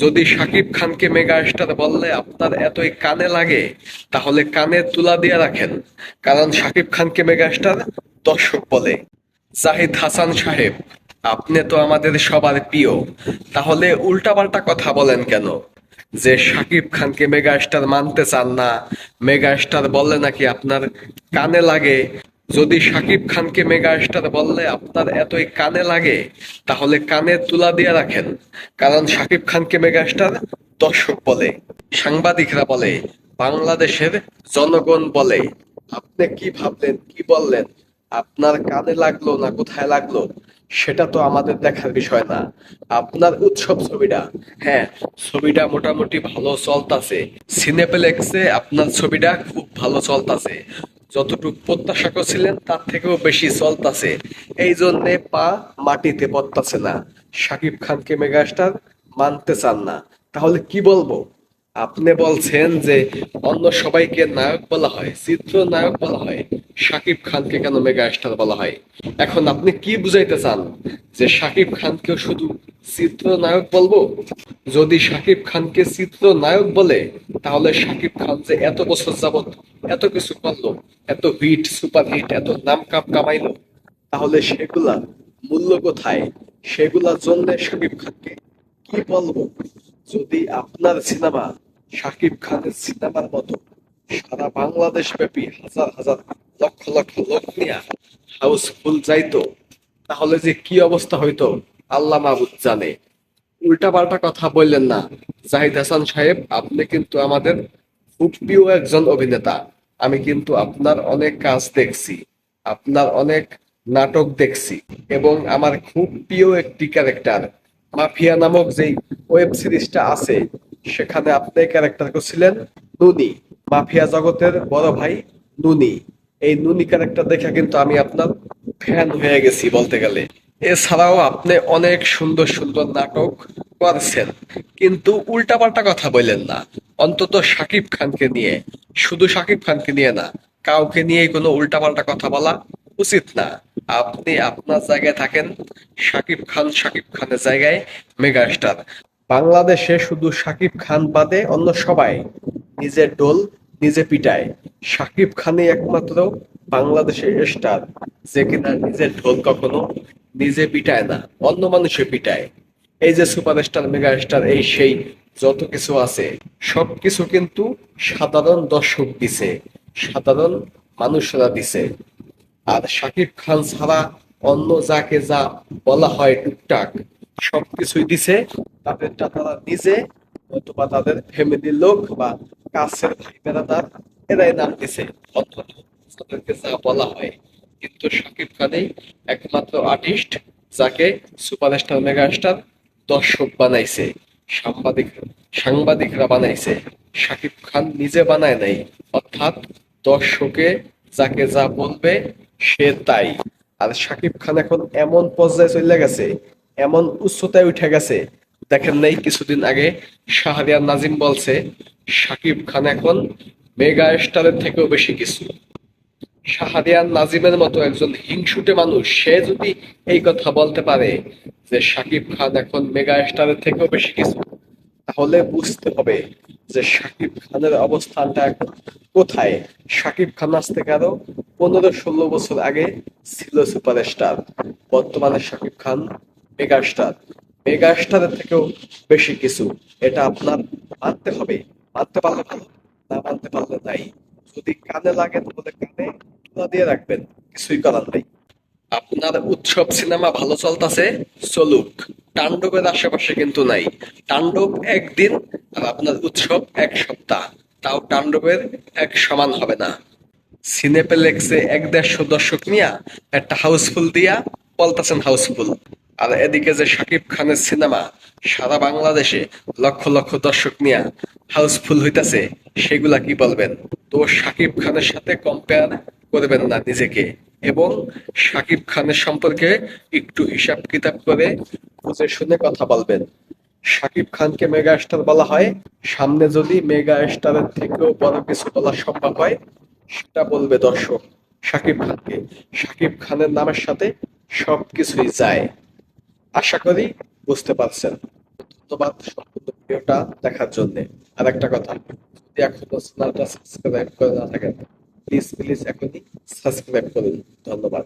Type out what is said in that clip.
যদি শাকিব খানকে mega star বললে আপনার এতই কানে লাগে, তাহলে কানে তুলা দিয়ে রাখেন। কারণ শাকিব খানকে মেগা স্টার দর্শক বলে। জাহিদ হাসান সাহেব, আপনি তো আমাদের সবার প্রিয়, তাহলে উল্টাপাল্টা কথা বলেন কেন? যে শাকিব খানকে মেগা স্টার মানতে চান না, মেগা স্টার বললে নাকি আপনার কানে লাগে। যদি শাকিব খানকে মেগা স্টার বললে আপনার এতই কানে লাগে, তাহলে কানে তুলা দিয়ে রাখেন। কারণ শাকিব খানকে মেগা স্টার দর্শক বলে, সাংবাদিকরা বলে, বাংলাদেশের জনগণ বলে। আপনি কি ভাবলেন, কি বললেন? আপনার কানে লাগলো না কোথায় লাগলো সেটা তো আমাদের দেখার বিষয় না। আপনার উৎসব ছবিটা, হ্যাঁ, ছবিটা মোটামুটি ভালো চলতাছে। সিনেপ্লেক্সে আপনার ছবিটা খুব ভালো চলতাছে। যতটুকু প্রত্যাশা করছিলেন তার থেকেও বেশি চলতাছে। এই জন্যে পা মাটিতে পড়তাছে না। শাকিব খানকে মেগাস্টার মানতে চান না। তাহলে কি বলবো? আপনি বলছেন যে অন্য সবাইকে নায়ক বলা হয়, চিত্রনায়ক বলা হয়, শাকিব খানকে কেন মেগা স্টার বলা হয়? এখন আপনি কি বুঝাইতে চান? যে শাকিব খানকেও শুধু চিত্রনায়ক বলবো? যদি শাকিব খানকে চিত্রনায়ক বলে, তাহলে শাকিব খান যে এত বছর যাবত এত কিছু করলো, এত হিট, সুপার হিট, এত নাম কামাইলো, তাহলে সেগুলা মূল্য কোথায়? সেগুলার জন্য শাকিব খানকে কি বলবো? যদি আপনার সিনেমা শাকিব খানের সিনেমার মতো সারা বাংলাদেশ ব্যাপী হাজার হাজার লক্ষ লক্ষ লোক নিয়ে হাউসফুল যাইতো, তাহলে যে কি অবস্থা হইতো আল্লাহ মাহবুদ জানে। উল্টাপাল্টা কথা বললেন না। জাহিদ হাসান সাহেব, আপনি কিন্তু আমাদের খুব প্রিয় একজন অভিনেতা। আমি কিন্তু আপনার অনেক কাজ দেখছি, আপনার অনেক নাটক দেখছি, এবং আমার খুব প্রিয় একটি ক্যারেক্টার মাফিয়া নামক যেই ওয়েব সিরিজটা আছে, সেখানে আপনি ক্যারেক্টার করছিলেন নুনি, মাফিয়া জগতের বড় ভাই নুনি। এই নুনি ক্যারেক্টার দেখে কিন্তু আমি আপনার ফ্যান হয়ে গেছি বলতে গেলে। এছাড়াও আপনি অনেক সুন্দর সুন্দর নাটক করছেন, কিন্তু উল্টাপাল্টা কথা বললেন না। অন্তত শাকিব খানকে নিয়ে, শুধু শাকিব খানকে নিয়ে না, কাউকে নিয়ে কোনো উল্টাপাল্টা কথা বলা উচিত না। আপনি আপনার জায়গায় থাকেন, শাকিব খান শাকিব খানের জায়গায় মেগা স্টার। বাংলাদেশে শুধু শাকিব খান বাদে অন্য সবাই নিজের ঢোল নিজে পিটায়। শাকিব খানই একমাত্র বাংলাদেশের স্টার যে কিনা নিজের ঢোল কখনো নিজে পিটায় না, অন্য মানুষে পিটায়। এই যে সুপারস্টার মেগা স্টার এই সেই যত কিছু আছে, সবকিছু কিন্তু সাধারণ দর্শক দিছে, সাধারণ মানুষরা দিছে। আর শাকিব খান ছাড়া অন্য যাকে যা বলা হয় টুকটাক সবকিছুই দিছে তাদেরটা তারা নিজে, অথবা তাদের ফ্যামিলির লোক বা কাছের ভাই বেড়াদার, এরাই নাম দিছে। অন্তত তাদেরকে যা বলা হয়। কিন্তু শাকিব খানই একমাত্র আর্টিস্ট যাকে সুপারস্টার মেগাস্টার দর্শক বানাইছে, সাংবাদিক সাংবাদিকরা বানাইছে। শাকিব খান নিজে বানায় নাই। অর্থাৎ দর্শকে যাকে যা বলবে সে তাই। আর শাকিব খান এখন এমন পর্যায়ে চলে গেছে, এমন উচ্চতায় উঠে গেছে, দেখেন নাই কিছুদিন আগে শাহরিয়ার নাজিম বলছে শাকিব খান এখন মেগা স্টারের থেকেও বেশি কিছু। শাহরিয়ার নাজিমের মতো একজন হিংসুটে মানুষ, সে যদি এই কথা বলতে পারে যে শাকিব খান এখন মেগা স্টারের থেকেও বেশি কিছু, তাহলে বুঝতে হবে যে শাকিব খানের অবস্থানটা এখন কোথায়। শাকিব খান আজ থেকে আরো 15-16 বছর আগে ছিল সুপারস্টার, বর্তমানে Shakib Khan mega star. Mega স্টারের থেকেও বেশি কিছু, এটা আপনার মানতে হবে। মানতে পারলে ভালো, না মানতে পারলে নাই। যদি কানে লাগে তাহলে কানে তুলা দিয়ে রাখবেন, কিছুই করার নাই। আপনার উৎসব সিনেমা ভালো চলতেছে, চলুক। তাণ্ডবের আশেপাশে কিন্তু নাই। তাণ্ডব একদিন আর আপনার উৎসব এক সপ্তাহ, তাও তাণ্ডবের এক সমান হবে না। সিনেপ্লেক্সে 1-150 দর্শক নিয়া একটা হাউসফুল দিয়া বলতাছেন হাউসফুল। আর এদিকে যে শাকিব খানের সিনেমা সারা বাংলাদেশে লক্ষ লক্ষ দর্শক নিয়া হাউসফুল হইতাছে, সেগুলা কি বলবেন? তো শাকিব খানের সাথে কম্পেয়ার করবেন না নিজেকে, এবং শাকিব খানের সম্পর্কে একটু হিসাব কিতাব করে বুঝে শুনে কথা বলবেন। শাকিব খানকে মেগা স্টার বলা হয়, সামনে যদি মেগা স্টারের থেকেও বড় কিছু বলা সম্ভব হয়, সেটা বলবে দর্শক শাকিব খানকে। শাকিব খানের নামের সাথে সবকিছুই যায়। আশা করি বুঝতে পারছেন। ধন্যবাদ সম্পূর্ণ ভিডিওটা দেখার জন্য। আর একটা কথা, যদি এখনো চ্যানেলটা সাবস্ক্রাইব করে না থাকেন, প্লিজ প্লিজ এখনই সাবস্ক্রাইব করুন। ধন্যবাদ।